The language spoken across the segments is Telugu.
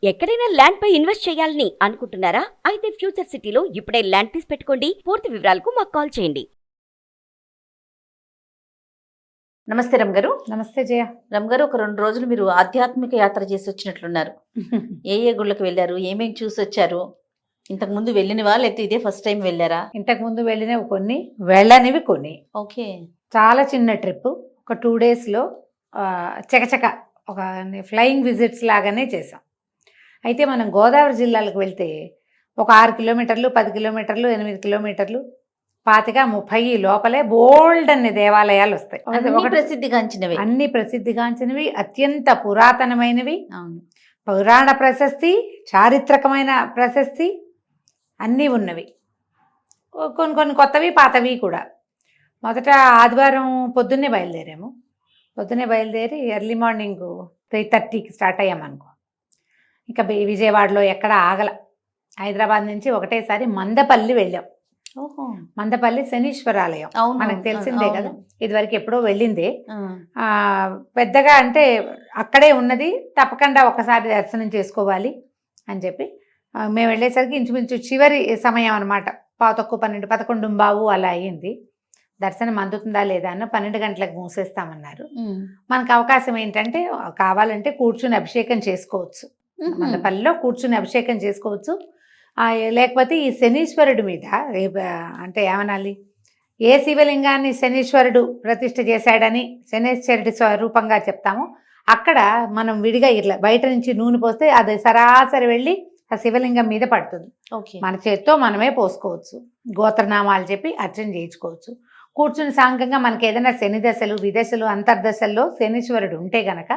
ఎక్కడైనా ల్యాండ్ పై ఇన్వెస్ట్ చేయాలని అనుకుంటున్నారా? అయితే ఫ్యూచర్ సిటీలో ఇప్పుడే ల్యాండ్ పీస్ పెట్టుకోండి. పూర్తి వివరాలకు మాకు కాల్ చేయండి. నమస్తే రమ్ గారు. నమస్తే జయ. రమ్ గారు, ఒక 2 రోజులు మీరు ఆధ్యాత్మిక యాత్ర చేసి వచ్చినట్లున్నారు. ఏ గుళ్ళకి వెళ్ళారు, ఏమేమి చూసి వచ్చారు? ఇంతకు ముందు వెళ్ళినవా లేకపోతే ఇదే ఫస్ట్ టైం వెళ్ళారా? ఇంతకు ముందు వెళ్ళినవి కొన్ని, వెళ్ళనివి కొన్ని. ఓకే. చాలా చిన్న ట్రిప్, ఒక 2 డేస్లో చకచక ఒక ఫ్లయింగ్ విజిట్స్ లాగానే చేసాం. అయితే మనం గోదావరి జిల్లాలకు వెళ్తే ఒక 6 కిలోమీటర్లు, 10 కిలోమీటర్లు, 8 కిలోమీటర్లు, 25-30 లోపలే బోల్డ్ అన్ని దేవాలయాలు వస్తాయి. ప్రసిద్ధిగాంచినవి, అన్ని ప్రసిద్ధిగాంచినవి, అత్యంత పురాతనమైనవి, పురాణ ప్రశస్తి, చారిత్రకమైన ప్రశస్తి అన్నీ ఉన్నవి. కొన్ని కొన్ని కొత్తవి, పాతవి కూడా. మొదట ఆదివారం పొద్దున్నే బయలుదేరాము. పొద్దున్నే బయలుదేరి ఎర్లీ మార్నింగ్ 3:30కి స్టార్ట్ అయ్యామనుకో. ఇంకా విజయవాడలో ఎక్కడ ఆగల. హైదరాబాద్ నుంచి ఒకటేసారి మందపల్లి వెళ్ళాం. మందపల్లి శనీశ్వరాలయం మనకు తెలిసిందే కదా, ఇదివరకు ఎప్పుడో వెళ్ళిందే. పెద్దగా అంటే అక్కడే ఉన్నది, తప్పకుండా ఒకసారి దర్శనం చేసుకోవాలి అని చెప్పి మేము వెళ్ళేసరికి ఇంచుమించు చివరి సమయం అనమాట. 11, 11:15 అలా అయ్యింది. దర్శనం అందుతుందా లేదా అన్న 12 గంటలకు మూసేస్తామన్నారు. మనకు అవకాశం ఏంటంటే కావాలంటే కూర్చుని అభిషేకం చేసుకోవచ్చు, మందపల్లిలో కూర్చుని అభిషేకం చేసుకోవచ్చు. లేకపోతే ఈ శనీశ్వరుడి మీద అంటే ఏమనాలి, ఏ శివలింగాన్ని శనీశ్వరుడు ప్రతిష్ఠ చేశాడని శనీశ్వరుడి స్వరూపంగా చెప్తాము, అక్కడ మనం విడిగా ఇట్లా బయట నుంచి నూనె పోస్తే అది సరాసరి వెళ్ళి ఆ శివలింగం మీద పడుతుంది. మన చేత్తో మనమే పోసుకోవచ్చు, గోత్రనామాలు చెప్పి అర్చన చేయించుకోవచ్చు. కూర్చుని సాంగంగా మనకి ఏదైనా శని దశలు, విదశలు, అంతర్దశల్లో శనీశ్వరుడు ఉంటే గనక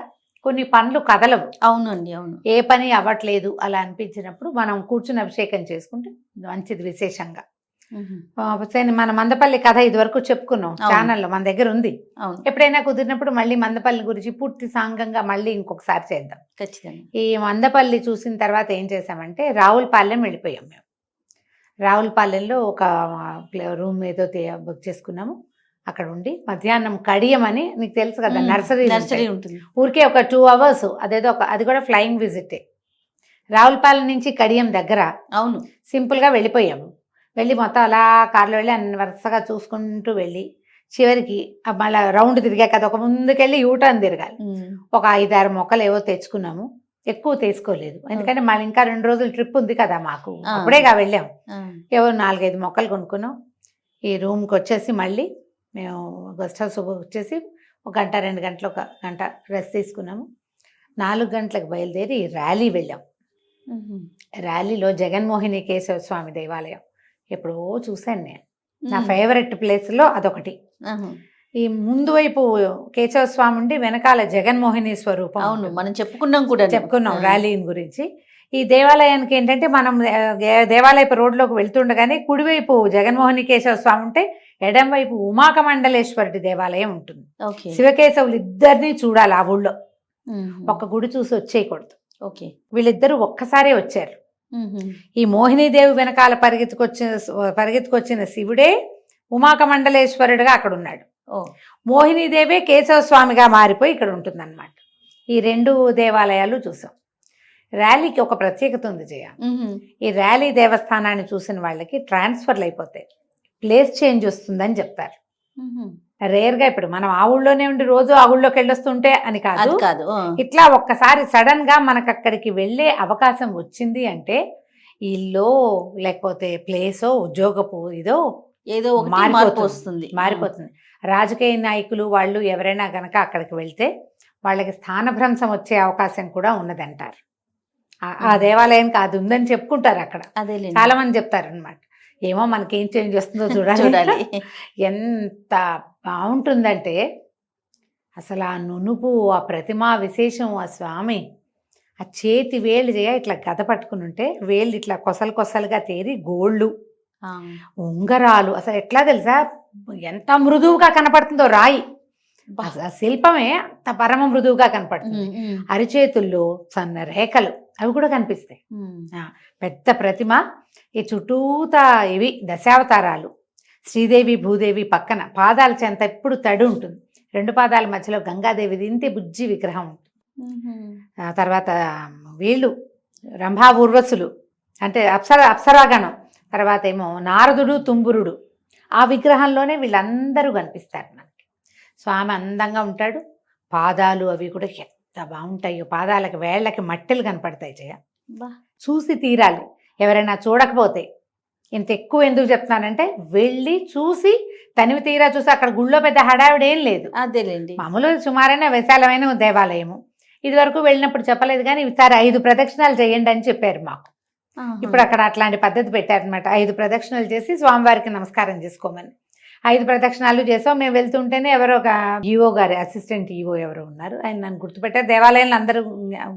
కొన్ని పనులు కదలవు. అవునండి, అవును. ఏ పని అవ్వట్లేదు అలా అనిపించినప్పుడు మనం కూర్చుని అభిషేకం చేసుకుంటే మంచిది. విశేషంగా మన మందపల్లి కథ ఇదివరకు చెప్పుకున్నాం ఛానల్లో, మన దగ్గర ఉంది. ఎప్పుడైనా కుదిరినప్పుడు మళ్ళీ మందపల్లి గురించి పూర్తి సాంగంగా మళ్ళీ ఇంకొకసారి చేద్దాం ఖచ్చితంగా. ఈ మందపల్లి చూసిన తర్వాత ఏం చేసామంటే రావులపాలెం వెళ్ళిపోయాం. మేము రావులపాలెంలో ఒక రూమ్ ఏదో బుక్ చేసుకున్నాము. అక్కడ ఉండి మధ్యాహ్నం కడియం అని నీకు తెలుసు కదా, నర్సరీ ఉంటుంది. ఊరికే ఒక 2 అవర్స్ అదేదో అది కూడా ఫ్లయింగ్ విజిటే. రావులపాలెం నుంచి కడియం దగ్గర. అవును, సింపుల్గా వెళ్ళిపోయాము. వెళ్ళి మొత్తం అలా కార్లో వెళ్ళి అన్ని వరుసగా చూసుకుంటూ వెళ్ళి చివరికి మళ్ళీ రౌండ్ తిరిగా కదా, ఒక ముందుకెళ్ళి యూటర్న్ తిరగాలి. ఒక 5-6 మొక్కలు ఏవో తెచ్చుకున్నాము, ఎక్కువ తీసుకోలేదు ఎందుకంటే మళ్ళీ ఇంకా 2 రోజులు ట్రిప్ ఉంది కదా మాకు, అప్పుడేగా వెళ్ళాం. ఏవో 4-5 మొక్కలు కొనుక్కున్నాం. ఈ రూమ్కి వచ్చేసి మళ్ళీ మేము గెస్ట్ హౌస్ వచ్చేసి 1 గంట 2 గంటలు 1 గంట రెస్ట్ తీసుకున్నాము. 4 గంటలకు బయలుదేరి ర్యాలీ వెళ్ళాం. ర్యాలీలో జగన్మోహిని కేశవ స్వామి దేవాలయం ఎప్పుడో చూశాను నేను. నా ఫేవరెట్ ప్లేస్లో అదొకటి. ఈ ముందు వైపు కేశవ స్వామి ఉండి వెనకాల జగన్మోహిని స్వరూపం. అవును, మనం చెప్పుకున్నాం ర్యాలీ గురించి. ఈ దేవాలయానికి ఏంటంటే మనం దేవాలయపు రోడ్లోకి వెళ్తుండగానే కుడివైపు జగన్మోహిని కేశవ స్వామి ఉంటే ఎడం వైపు ఉమాకమండలేశ్వరుడి దేవాలయం ఉంటుంది. శివకేశవులు ఇద్దరిని చూడాలి ఆ ఊళ్ళో, ఒక్క గుడి చూసి వచ్చేయకూడదు. వీళ్ళిద్దరూ ఒక్కసారే వచ్చారు. ఈ మోహినీదేవి వెనకాల పరిగెత్తుకొచ్చిన శివుడే ఉమాకమండలేశ్వరుడుగా అక్కడ ఉన్నాడు. మోహినీదేవే కేశవ స్వామిగా మారిపోయి ఇక్కడ ఉంటుందన్నమాట. ఈ 2 దేవాలయాలు చూసాం. ర్యాలీకి ఒక ప్రత్యేకత ఉంది జయ. ఈ ర్యాలీ దేవస్థానాన్ని చూసిన వాళ్ళకి ట్రాన్స్ఫర్లు అయిపోతాయి, ప్లేస్ చేంజ్ వస్తుందని చెప్తారు. రేర్గా ఇప్పుడు మనం ఆ ఊళ్ళోనే ఉండి రోజు ఆ ఊళ్ళోకి వెళ్ళొస్తుంటే అని కాదు, ఇట్లా ఒక్కసారి సడన్ గా మనకు అక్కడికి వెళ్ళే అవకాశం వచ్చింది అంటే ఇల్లు లేకపోతే ప్లేసో ఉద్యోగపు ఏదో మారిపోతుంది. రాజకీయ నాయకులు వాళ్ళు ఎవరైనా గనక అక్కడికి వెళ్తే వాళ్ళకి స్థానభ్రంశం వచ్చే అవకాశం కూడా ఉన్నదంటారు. ఆ దేవాలయానికి అది ఉందని చెప్పుకుంటారు అక్కడ, చాలా మంది చెప్తారు అనమాట. ఏమో మనకేం చేంజ్ వస్తుందో చూడాలి. ఎంత బాగుంటుందంటే అసలు ఆ నునుపు, ఆ ప్రతిమా విశేషం, ఆ స్వామి ఆ చేతి వేళ్ళు ఇట్లా గద పట్టుకుని ఉంటే వేళ్ళు ఇట్లా కొసలుగా తేరి గోళ్ళు, ఉంగరాలు, అసలు ఎట్లా తెలుసా ఎంత మృదువుగా కనపడుతుందో రాయి. శిల్పమే అంత పరమ మృదువుగా కనపడుతుంది. అరిచేతుల్లో సన్న రేఖలు అవి కూడా కనిపిస్తాయి. పెద్ద ప్రతిమ. ఈ చుట్టూతా ఇవి దశావతారాలు. శ్రీదేవి భూదేవి పక్కన పాదాల చెంత ఎప్పుడు తడి ఉంటుంది. 2 పాదాల మధ్యలో గంగాదేవిది ఇంతే బుజ్జి విగ్రహం ఉంటుంది. తర్వాత వీళ్ళు రంభా ఊర్వశులు అంటే అప్సరాగణం, తర్వాత ఏమో నారదుడు తుంబురుడు, ఆ విగ్రహంలోనే వీళ్ళందరూ కనిపిస్తారు మనకి. స్వామి అందంగా ఉంటాడు, పాదాలు అవి కూడా ఎంత బాగుంటాయో, పాదాలకి వేళ్ళకి మట్టెలు కనపడతాయి జయ. చూసి తీరాలి ఎవరైనా చూడకపోతే. ఇంత ఎక్కువ ఎందుకు చెప్తున్నానంటే వెళ్ళి చూసి తనివి తీరా చూసి, అక్కడ గుళ్ళో పెద్ద హడావిడి ఏం లేదు, అదేలేండి, మామూలు సుమారైన విశాలమైన దేవాలయము. ఇది వరకు వెళ్ళినప్పుడు చెప్పలేదు కానీ ఈసారి 5 ప్రదక్షిణాలు చేయండి అని చెప్పారు మాకు. ఇప్పుడు అక్కడ అట్లాంటి పద్ధతి పెట్టారనమాట. 5 ప్రదక్షిణాలు చేసి స్వామివారికి నమస్కారం చేసుకోమని. 5 ప్రదక్షిణాలు చేసాం. మేము వెళ్తుంటేనే ఎవరో ఒక ఈవో గారి అసిస్టెంట్ ఈవో ఎవరో ఉన్నారు, ఆయన నన్ను గుర్తుపెట్టారు. దేవాలయంలో అందరూ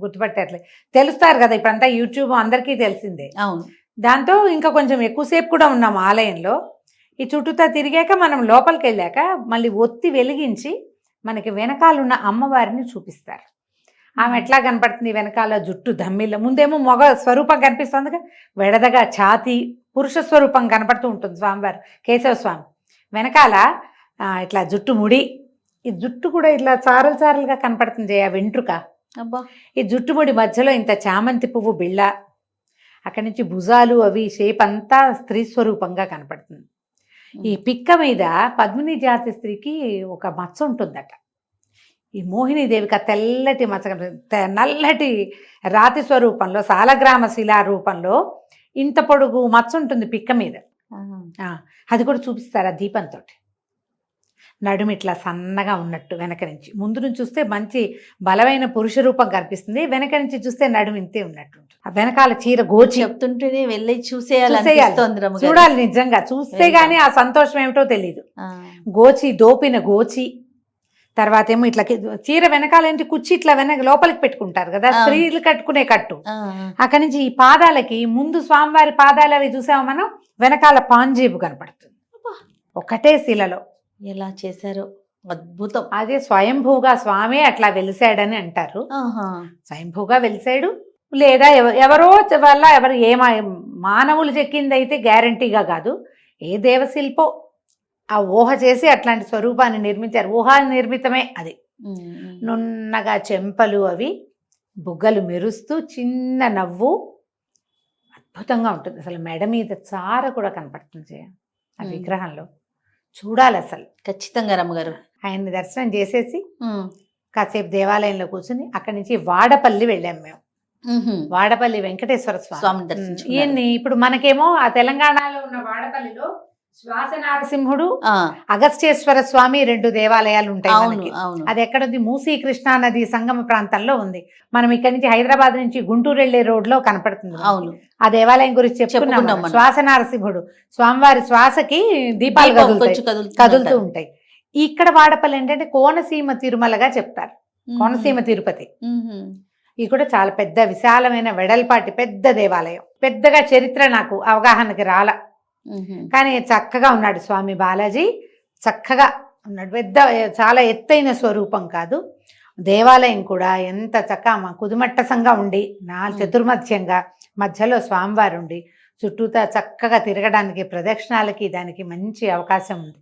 గుర్తుపెట్టట్లేదు, తెలుస్తారు కదా ఇప్పుడంతా యూట్యూబ్ అందరికీ తెలిసిందే. అవును. దాంతో ఇంకా కొంచెం ఎక్కువసేపు కూడా ఉన్నాం ఆలయంలో. ఈ చుట్టూతా తిరిగాక మనం లోపలికి వెళ్ళాక మళ్ళీ ఒత్తి వెలిగించి మనకి వెనకాలన్న అమ్మవారిని చూపిస్తారు. ఆమె ఎట్లా కనపడుతుంది, వెనకాల జుట్టు దమ్మిళ్ళ, ముందేమో మగ స్వరూపం కనిపిస్తుందిగా, వెడదగా ఛాతి పురుష స్వరూపం కనపడుతూ ఉంటుంది స్వామివారు, కేశవ స్వామి. వెనకాల ఇట్లా జుట్టు ముడి, ఈ జుట్టు కూడా ఇట్లా చారలు చారలుగా కనపడుతుంది ఆ వెంట్రుక. అబ్బా. ఈ జుట్టు ముడి మధ్యలో ఇంత చామంతి పువ్వు బిళ్ళ, అక్కడి నుంచి భుజాలు అవి షేప్ అంతా స్త్రీ స్వరూపంగా కనపడుతుంది. ఈ పిక్క మీద పద్మిని జాతి స్త్రీకి ఒక మచ్చ ఉంటుందట. ఈ మోహినీదేవికి ఆ తెల్లటి మచ్చ, నల్లటి రాతి స్వరూపంలో సాలగ్రామ శిలా రూపంలో ఇంత పొడుగు మచ్చ ఉంటుంది పిక్క మీద. అది కూడా చూపిస్తారు ఆ దీపంతో. నడుము ఇట్లా సన్నగా ఉన్నట్టు వెనక నుంచి, ముందు నుంచి చూస్తే మంచి బలమైన పురుష రూపం కనిపిస్తుంది, వెనక నుంచి చూస్తే నడుము ఇంతే ఉన్నట్టు. ఆ వెనకాల చీర గోచి, చెప్తుంటేనే వెళ్ళి చూసేయాలి, చూడాలి నిజంగా, చూస్తే గానీ ఆ సంతోషం ఏమిటో తెలియదు. గోచి, దోపిన గోచి, తర్వాత ఏమో ఇట్లా చీర వెనకాల ఏంటి కుచ్చి ఇట్లా వెనక లోపలికి పెట్టుకుంటారు కదా స్త్రీలు కట్టుకునే కట్టు. అక్కడి నుంచి ఈ పాదాలకి ముందు స్వామివారి పాదాలు అవి చూసాము మనం, వెనకాల పాంజేబు కనపడుతుంది ఒకటే శిలలో. ఎలా చేశారో అద్భుతం. అదే స్వయంభూగా స్వామి అట్లా వెలిసాడని అంటారు. స్వయంభూగా వెలిసాడు, లేదా ఎవరో వల్ల ఎవరు మానవులు చెక్కింది అయితే గ్యారంటీగా కాదు, ఏ దేవశిల్పో ఆ ఊహ చేసి అట్లాంటి స్వరూపాన్ని నిర్మించారు. ఊహా నిర్మితమే అది. నున్నగా చెంపలు, అవి బుగ్గలు మెరుస్తూ, చిన్న నవ్వు, అద్భుతంగా ఉంటుంది. అసలు మెడ మీద చార కూడా కనపడుతుంది ఆ విగ్రహంలో. చూడాలి అసలు ఖచ్చితంగా రమ్మగారు. ఆయన్ని దర్శనం చేసేసి కాసేపు దేవాలయంలో కూర్చుని అక్కడి నుంచి వాడపల్లి వెళ్ళాం మేము. వాడపల్లి వెంకటేశ్వర స్వామి దర్శనం. ఈయన్ని ఇప్పుడు మనకేమో ఆ తెలంగాణలో ఉన్న వాడపల్లిలో శ్వాస నారసింహుడు, అగస్త్యేశ్వర స్వామి 2 దేవాలయాలు ఉంటాయి. అది ఎక్కడుంది, మూసీ కృష్ణా నది సంగమ ప్రాంతంలో ఉంది. మనం ఇక్కడ నుంచి హైదరాబాద్ నుంచి గుంటూరు వెళ్లే రోడ్ లో కనపడుతుంది. అవును, ఆ దేవాలయం గురించి చెప్పుకున్నాం. శ్వాస నారసింహుడు స్వామివారి శ్వాసకి దీపాలు కదులుతూ ఉంటాయి. ఇక్కడ వాడపల్లి ఏంటంటే కోనసీమ తిరుమలగా చెప్తారు, కోనసీమ తిరుపతి. ఇది కూడా చాలా పెద్ద విశాలమైన వెడల్పాటి పెద్ద దేవాలయం. పెద్దగా చరిత్ర నాకు అవగాహనకి రాల, కానీ చక్కగా ఉన్నాడు స్వామి బాలాజీ, చక్కగా ఉన్నాడు. పెద్ద చాలా ఎత్తైన స్వరూపం కాదు, దేవాలయం కూడా ఎంత చక్కగా కుదుమట్టసంగా ఉండి చతుర్మధ్యంగా మధ్యలో స్వామివారు ఉండి చుట్టూతా చక్కగా తిరగడానికి ప్రదక్షిణాలకి దానికి మంచి అవకాశం ఉంది.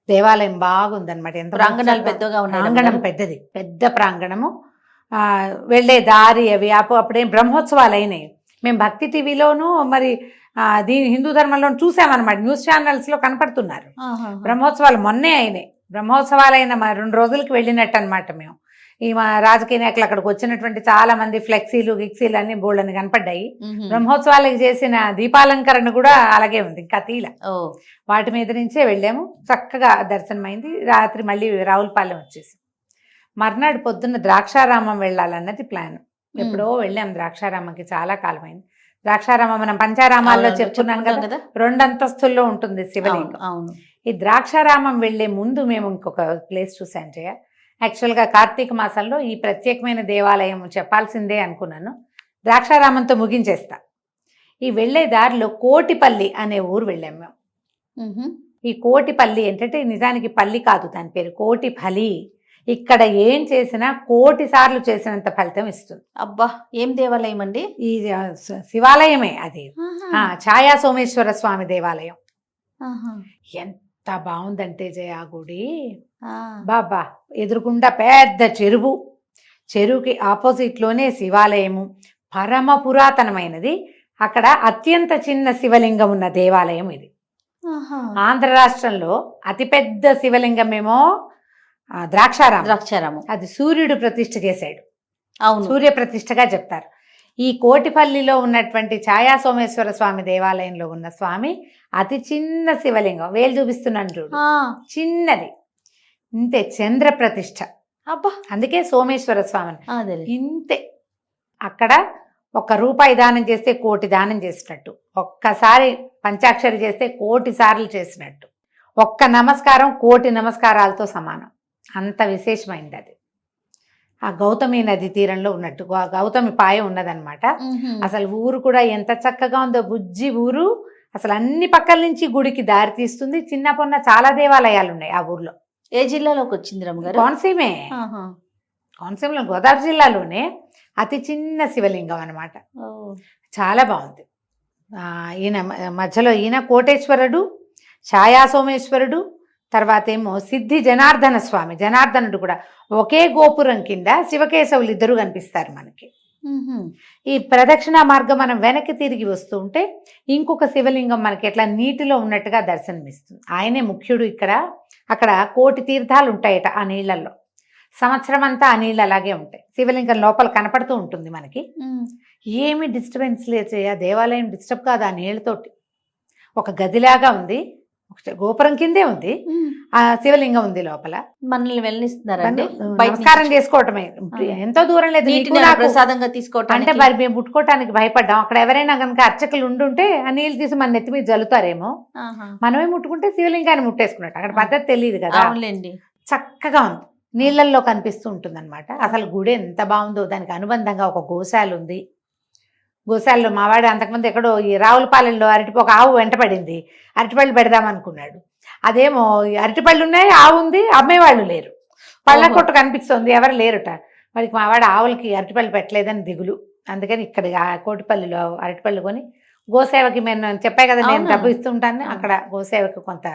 దేవాలయం బాగుందన్నమాట. ఎంత ప్రాంగణాలు పెద్దగా ఉన్నాయి, ప్రాంగణం పెద్దది, పెద్ద ప్రాంగణము. వెళ్ళే దారి అవి అప్పుడేం బ్రహ్మోత్సవాలు అయినాయి. మేము భక్తి టీవీలోను మరి దీని హిందూ ధర్మంలో చూసామన్నమాట, న్యూస్ ఛానల్స్ లో కనపడుతున్నారు. బ్రహ్మోత్సవాలు మొన్నే అయినాయి. బ్రహ్మోత్సవాలు అయిన 2 రోజులకి వెళ్ళినట్టు అనమాట మేము. ఈ మా రాజకీయ నాయకులు అక్కడికి వచ్చినటువంటి చాలా మంది ఫ్లెక్సీలు గిక్సీలు అన్ని బోళ్ళని కనపడ్డాయి. బ్రహ్మోత్సవాలకు చేసిన దీపాలంకరణ కూడా అలాగే ఉంది, ఇంకా తీల. వాటి మీద నుంచే వెళ్ళాము, చక్కగా దర్శనమైంది. రాత్రి మళ్ళీ రావులపాలెం వచ్చేసి మర్నాడు పొద్దున్న ద్రాక్షారామం వెళ్ళాలన్నది ప్లాన్. ఎప్పుడో వెళ్ళాం ద్రాక్షారామంకి, చాలా కాలమైంది. ద్రాక్షారామం మనం పంచారామాల్లో చెప్పుకున్నాం కదా, 2 అంతస్తుల్లో ఉంటుంది శివలింగం. ఈ ద్రాక్షారామం వెళ్లే ముందు మేము ఇంకొక ప్లేస్ చూసాం జయ. యాక్చువల్గా కార్తీక మాసంలో ఈ ప్రత్యేకమైన దేవాలయం చెప్పాల్సిందే అనుకున్నాను, ద్రాక్షారామంతో ముగించేస్తా. ఈ వెళ్లే దారిలో కోటిపల్లి అనే ఊరు వెళ్ళాం మేము. ఈ కోటిపల్లి ఏంటంటే నిజానికి పల్లి కాదు, దాని పేరు కోటిపల్లి. ఇక్కడ ఏం చేసినా 1,000,000 సార్లు చేసినంత ఫలితం ఇస్తుంది. అబ్బా, ఏం దేవాలయం అండి? ఈ శివాలయమే అది, ఛాయా సోమేశ్వర స్వామి దేవాలయం. ఎంత బాగుందంటే జయ గుడి, బాబా ఎదురుగుండా పెద్ద చెరువుకి ఆపోజిట్ లోనే శివాలయము, పరమ పురాతనమైనది. అక్కడ అత్యంత చిన్న శివలింగం ఉన్న దేవాలయం ఇది. ఆంధ్ర రాష్ట్రంలో అతిపెద్ద శివలింగం ఏమో ద్రాక్షారామం. అది సూర్యుడు ప్రతిష్ఠ చేశాడు. అవును, సూర్య ప్రతిష్ఠగా చెప్తారు. ఈ కోటిపల్లిలో ఉన్నటువంటి ఛాయా సోమేశ్వర స్వామి దేవాలయంలో ఉన్న స్వామి అతి చిన్న శివలింగం. వేలు చూపిస్తున్నాను చూడు, చిన్నది, ఇంతే, చంద్ర ప్రతిష్ఠ. అబ్బా, అందుకే సోమేశ్వర స్వామి అదేలే. ఇంతే. అక్కడ ₹1 దానం చేస్తే కోటి దానం చేసినట్టు, ఒక్కసారి పంచాక్షరి చేస్తే కోటి సార్లు చేసినట్టు, ఒక్క నమస్కారం కోటి నమస్కారాలతో సమానం. అంత విశేషమైంది అది. ఆ గౌతమి నది తీరంలో ఉన్నట్టు గౌతమి పాయ ఉన్నదన్నమాట. అసలు ఊరు కూడా ఎంత చక్కగా ఉందో, బుజ్జి ఊరు. అసలు అన్ని పక్కల నుంచి గుడికి దారి తీస్తుంది. చిన్న పొన్న చాలా దేవాలయాలు ఉన్నాయి ఆ ఊర్లో. ఏ జిల్లాలోకి వచ్చింది రమ్మగారు? కోనసీమే. కోనసీమలో గోదావరి జిల్లాలోనే అతి చిన్న శివలింగం అనమాట. చాలా బాగుంది. ఈయన మధ్యలో ఈయన కోటేశ్వరుడు, ఛాయా సోమేశ్వరుడు, తర్వాత ఏమో సిద్ధి జనార్దన స్వామి. జనార్దనుడు కూడా ఒకే గోపురం కింద శివకేశవులు ఇద్దరు కనిపిస్తారు మనకి. ఈ ప్రదక్షిణ మార్గం మనం వెనక్కి తిరిగి వస్తూ ఉంటే ఇంకొక శివలింగం మనకి ఎట్లా నీటిలో ఉన్నట్టుగా దర్శనమిస్తుంది. ఆయనే ముఖ్యుడు ఇక్కడ. అక్కడ కోటి తీర్థాలు ఉంటాయట ఆ నీళ్లలో. సంవత్సరం అంతా ఆ నీళ్ళు అలాగే ఉంటాయి. శివలింగం లోపల కనపడుతూ ఉంటుంది మనకి. ఏమి డిస్టర్బెన్స్ లేదు, ఆ దేవాలయం డిస్టర్బ్ కాదు. ఆ నీళ్ళతోటి ఒక గదిలాగా ఉంది, గోపురం కిందే ఉంది, ఆ శివలింగం ఉంది లోపల. మనల్ని వెళ్ళనిస్తున్నారండి, నమస్కారం చేసుకోవటమే. ఎంతో దూరం లేదు, ప్రసాదంగా తీసుకోవటం. అంటే మరి మేము ముట్టుకోవటానికి భయపడ్డాం. అక్కడ ఎవరైనా కనుక అర్చకులు ఉండుంటే ఆ నీళ్ళు తీసి మన నెత్తి మీద జల్లుతారేమో, మనమే ముట్టుకుంటే శివలింగాన్ని ముట్టేసుకున్నట్టు. అక్కడ పద్ధతి తెలియదు కదా. చక్కగా ఉంది, నీళ్ళల్లో కనిపిస్తూ ఉంటుంది అనమాట. అసలు గుడి ఎంత బాగుందో. దానికి అనుబంధంగా ఒక గోశాల ఉంది. గోశాలలో మావాడు అంతకుముందు ఎక్కడో ఈ రావులపాలెంలో ఒక ఆవు వెంటపడింది. అరటిపళ్ళు పెడదామనుకున్నాడు. అదేమో అరటిపళ్ళు ఉన్నాయి, ఆవు ఉంది, అమ్మేవాళ్ళు లేరు. పళ్ళ కొట్టు కనిపిస్తుంది, ఎవరు లేరుట. మరి మావాడు ఆవులకి అరటిపళ్ళు పెట్టలేదని దిగులు. అందుకని ఇక్కడ కోటిపల్లిలో అరటిపళ్ళు కొని గోసేవకి నేను చెప్పాయి కదా, నేను డబ్బు ఇస్తుంటాను. అక్కడ గోసేవకి కొంత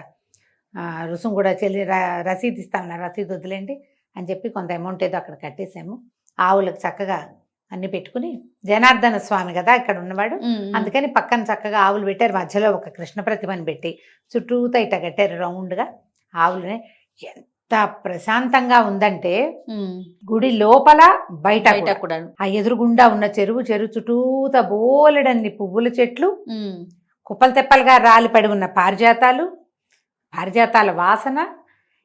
రుసుము కూడా చెల్లి రసీదు ఇస్తామన్నారు. రసీదు వదిలేండి అని చెప్పి కొంత అమౌంట్ ఏదో అక్కడ కట్టేసాము. ఆవులకు చక్కగా అన్ని పెట్టుకుని, జనార్దన స్వామి కదా ఇక్కడ ఉన్నవాడు, అందుకని పక్కన చక్కగా ఆవులు పెట్టారు. మధ్యలో ఒక కృష్ణ ప్రతిమని పెట్టి చుట్టూతా ఇట్ట కట్టారు రౌండ్గా ఆవులని. ఎంత ప్రశాంతంగా ఉందంటే గుడి లోపల బయట కూడా. ఆ ఎదురుగుండా ఉన్న చెరువు చుట్టూతా బోలెడన్ని పువ్వుల చెట్లు, కుప్పలు తెప్పలుగా రాలిపడి ఉన్న పారిజాతాల వాసన,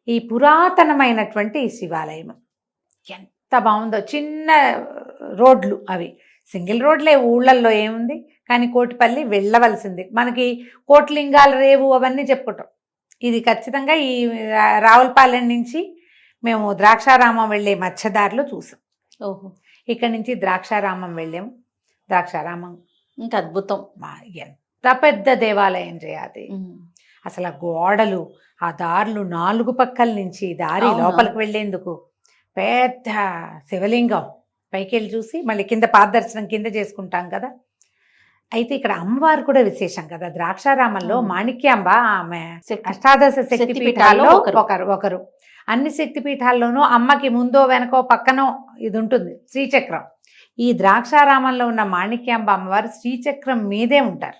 ఈ పురాతనమైనటువంటి శివాలయం ఎంత బాగుందో. చిన్న రోడ్లు, అవి సింగిల్ రోడ్లే, ఊళ్ళల్లో ఏముంది. కానీ కోటిపల్లి వెళ్ళవలసింది. మనకి కోట్లింగాల రేవు అవన్నీ చెప్పుకుంటాం. ఇది ఖచ్చితంగా ఈ రావులపాలెం నుంచి మేము ద్రాక్షారామం వెళ్ళే మధ్యదారిలో చూసాం. ఇక్కడ నుంచి ద్రాక్షారామం వెళ్ళాము. ద్రాక్షారామం ఇంకా అద్భుతం. ఎంత పెద్ద దేవాలయం చేయాలి. అసలు ఆ గోడలు, ఆ దారులు, 4 పక్కల నుంచి దారి లోపలికి వెళ్ళేందుకు పెద్ద శివలింగం. పైకి వెళ్ళి చూసి మళ్ళీ కింద పాదదర్శనం కింద చేసుకుంటాం కదా. అయితే ఇక్కడ అమ్మవారు కూడా విశేషం కదా. ద్రాక్షారామంలో మాణిక్యాంబ, ఆమె అష్టాదశ శక్తిపీఠాల్లో ఒకరు. అన్ని శక్తిపీఠాల్లోనూ అమ్మకి ముందో వెనకో పక్కనో ఇది ఉంటుంది, శ్రీచక్రం. ఈ ద్రాక్షారామంలో ఉన్న మాణిక్యాంబ అమ్మవారు శ్రీచక్రం మీదే ఉంటారు.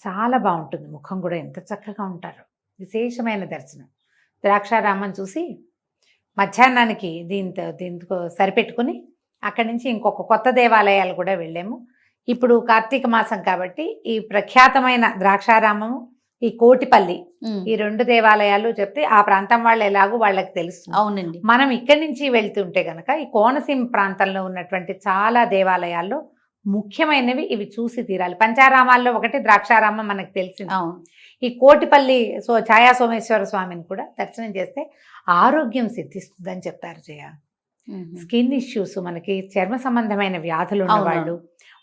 చాలా బాగుంటుంది. ముఖం కూడా ఎంత చక్కగా ఉంటారు. విశేషమైన దర్శనం. ద్రాక్షారామం చూసి మధ్యాహ్నానికి దీంతో సరిపెట్టుకుని అక్కడి నుంచి ఇంకొక కొత్త దేవాలయాలు కూడా వెళ్ళాము. ఇప్పుడు కార్తీక మాసం కాబట్టి ఈ ప్రఖ్యాతమైన ద్రాక్షారామము, ఈ కోటిపల్లి, ఈ 2 దేవాలయాలు చెప్తే ఆ ప్రాంతం వాళ్ళు ఎలాగో వాళ్ళకి తెలుసు. అవునండి. మనం ఇక్కడి నుంచి వెళ్తుంటే గనక ఈ కోనసీమ ప్రాంతంలో ఉన్నటువంటి చాలా దేవాలయాల్లో ముఖ్యమైనవి ఇవి చూసి తీరాలి. పంచారామాల్లో ఒకటి ద్రాక్షారామం మనకు తెలిసింది. ఈ కోటిపల్లి ఛాయా సోమేశ్వర స్వామిని కూడా దర్శనం చేస్తే ఆరోగ్యం సిద్ధిస్తుందని చెప్తారు. స్కిన్ ఇష్యూస్, మనకి చర్మ సంబంధమైన వ్యాధులు ఉన్నవాళ్ళు,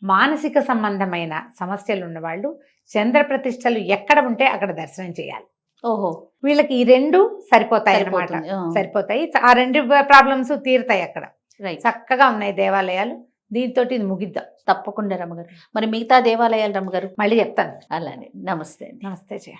మానసిక సంబంధమైన సమస్యలు ఉన్నవాళ్ళు చంద్ర ప్రతిష్టలు ఎక్కడ ఉంటే అక్కడ దర్శనం చేయాలి. వీళ్ళకి ఈ 2 సరిపోతాయి అన్నమాట. సరిపోతాయి. ఆ 2 ప్రాబ్లమ్స్ తీరుతాయి అక్కడ. చక్కగా ఉన్నాయి దేవాలయాలు. దీంతో ఇది ముగిద్దాం. తప్పకుండా రమ్మగారు. మరి మిగతా దేవాలయాలు రమ్మగారు మళ్ళీ చెప్తాను. అలానే. నమస్తే. నమస్తే జయ.